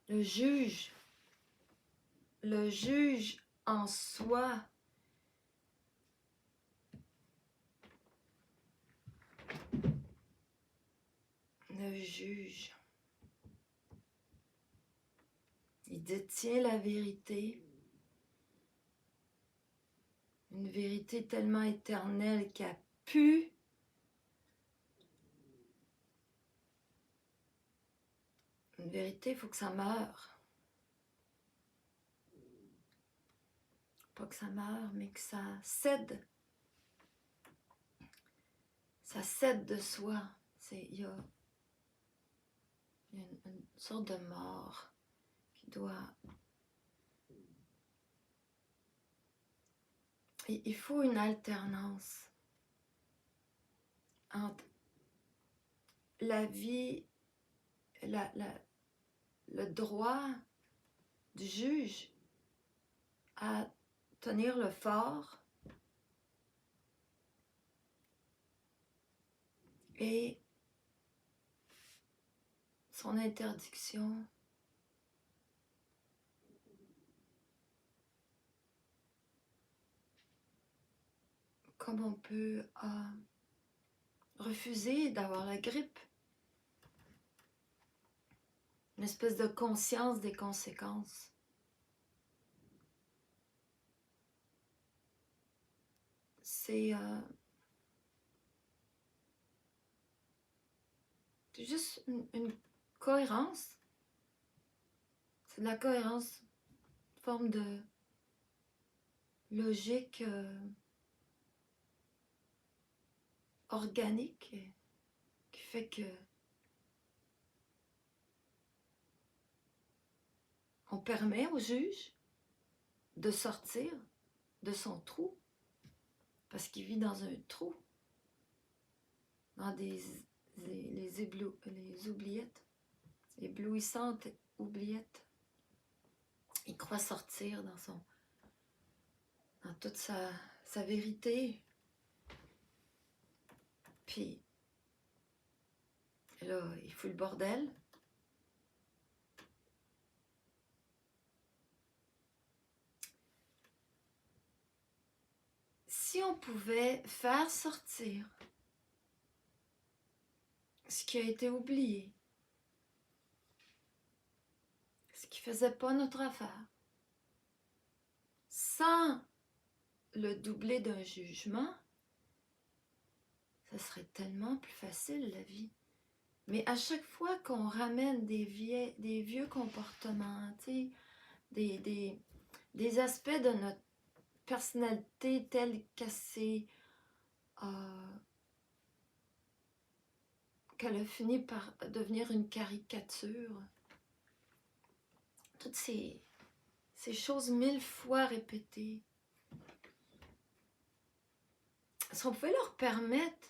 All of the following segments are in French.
le juge en soi, le juge, il détient la vérité, une vérité tellement éternelle qu'il a pu une vérité, il faut que ça meure. Pas que ça meure, mais que ça cède. Ça cède de soi. Il y a une sorte de mort qui doit... Il faut une alternance entre la vie, le droit du juge à tenir le fort et son interdiction comme on peut refuser d'avoir la grippe. Une espèce de conscience des conséquences. C'est juste une cohérence. C'est de la cohérence, une forme de logique organique qui fait que on permet au juge de sortir de son trou parce qu'il vit dans un trou, dans les oubliettes, éblouissantes oubliettes. Il croit sortir dans toute sa vérité. Puis là, il fout le bordel. Si on pouvait faire sortir ce qui a été oublié, ce qui faisait pas notre affaire, sans le doubler d'un jugement, ça serait tellement plus facile la vie. Mais à chaque fois qu'on ramène des vieux comportements, des aspects de notre personnalité telle qu'elle a fini par devenir une caricature, toutes ces choses 1000 fois répétées, si on pouvait leur permettre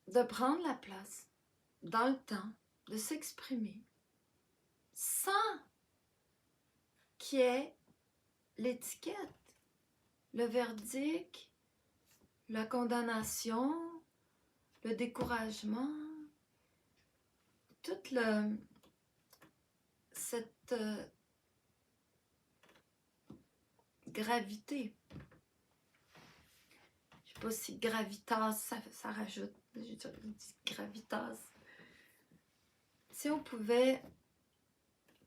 de prendre la place dans le temps, de s'exprimer, sans qu'il y ait l'étiquette, le verdict, la condamnation, le découragement, toute cette gravité. Je sais pas si gravitas, ça rajoute, j'ai dit gravitas. Si on pouvait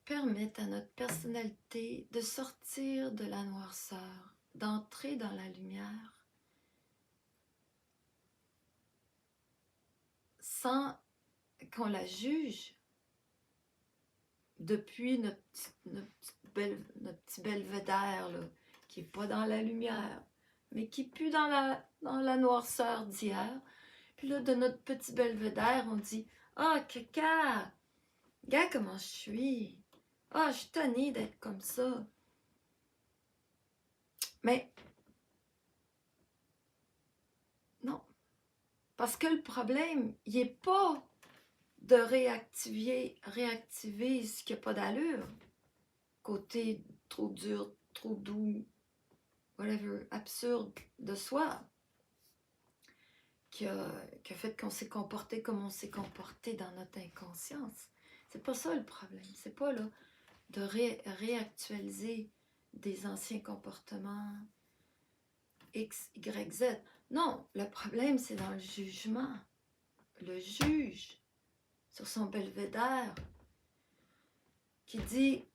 permettre à notre personnalité de sortir de la noirceur, d'entrer dans la lumière, sans qu'on la juge depuis notre petit belvédère là, qui n'est pas dans la lumière, mais qui pue dans la noirceur d'hier. Puis là, de notre petit belvédère, on dit « Ah, caca! Regarde comment je suis! Ah, je suis tannée d'être comme ça! » Mais non, parce que le problème, il n'est pas de réactiver ce qui n'a pas d'allure, côté trop dur, trop doux, whatever, absurde de soi, qui a fait qu'on s'est comporté comme on s'est comporté dans notre inconscience. C'est pas ça le problème. C'est pas là de réactualiser des anciens comportements X, Y, Z. Non, le problème, c'est dans le jugement. Le juge, sur son belvédère, qui dit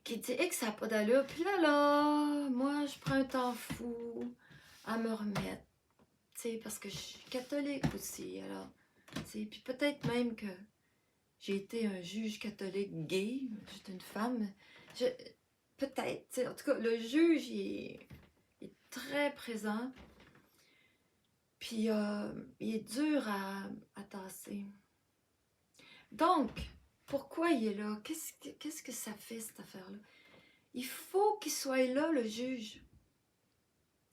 que ça n'a pas d'allure. Puis là, moi, je prends un temps fou à me remettre. Parce que je suis catholique aussi. Alors, puis peut-être même que j'ai été un juge catholique gay. J'étais une femme. Peut-être. En tout cas, le juge, il est très présent. Puis, il est dur à tasser. Donc, pourquoi il est là? Qu'est-ce que ça fait, cette affaire-là? Il faut qu'il soit là, le juge.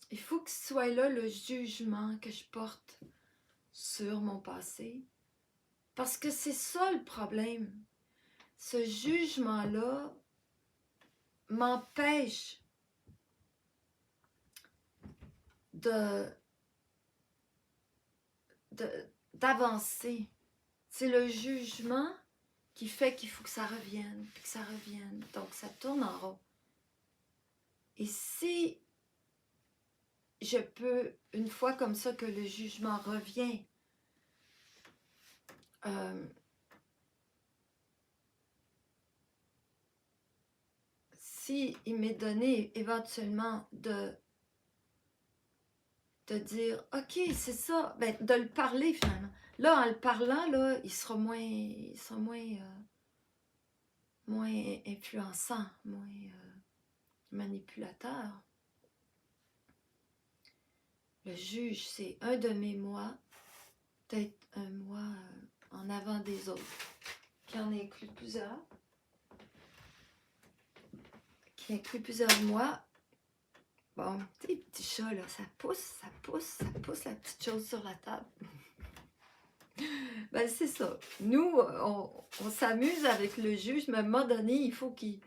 Il faut qu'il soit là, le jugement que je porte sur mon passé. Parce que c'est ça le problème. Ce jugement-là m'empêche d'avancer. C'est le jugement qui fait qu'il faut que ça revienne, puis que ça revienne. Donc, ça tourne en rond. Et si je peux, une fois comme ça que le jugement revient, si il m'est donné éventuellement de dire, ok, c'est ça, ben, de le parler finalement. Là, en le parlant, là, il sera moins influençant, moins manipulateur. Le juge, c'est un de mes moi, peut-être un moi en avant des autres, qui en inclut plusieurs, mois. Bon, tu sais, les petits chats, là, ça pousse la petite chose sur la table. Ben, c'est ça. Nous, on s'amuse avec le juge, mais à un moment donné, il faut qu'il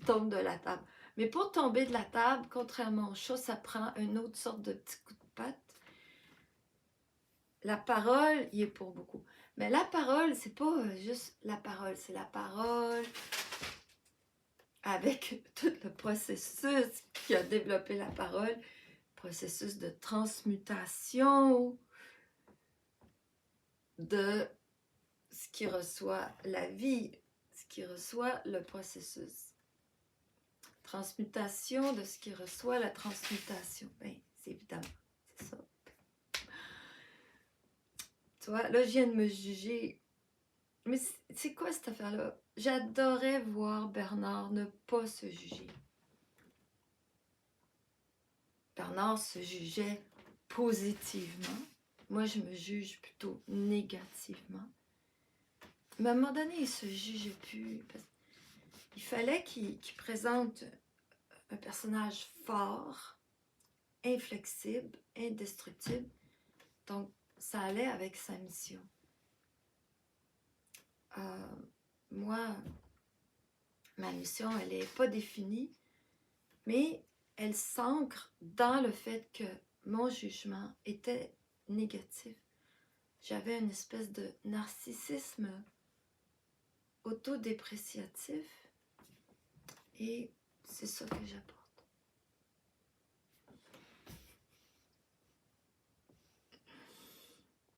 tombe de la table. Mais pour tomber de la table, contrairement au chat, ça prend une autre sorte de petit coup de patte. La parole, il est pour beaucoup. Mais la parole, c'est pas juste la parole, c'est la parole avec tout le processus qui a développé la parole, processus de transmutation de ce qui reçoit la vie, ce qui reçoit le processus. Transmutation de ce qui reçoit la transmutation. Bien, c'est évidemment, c'est ça. Tu vois, là, je viens de me juger. Mais c'est quoi cette affaire-là? J'adorais voir Bernard ne pas se juger. Bernard se jugeait positivement. Moi, je me juge plutôt négativement. Mais à un moment donné, il ne se jugeait plus. Il fallait qu'il présente un personnage fort, inflexible, indestructible. Donc, ça allait avec sa mission. Moi, ma mission, elle n'est pas définie, mais elle s'ancre dans le fait que mon jugement était négatif. J'avais une espèce de narcissisme autodépréciatif et c'est ça que j'apprends.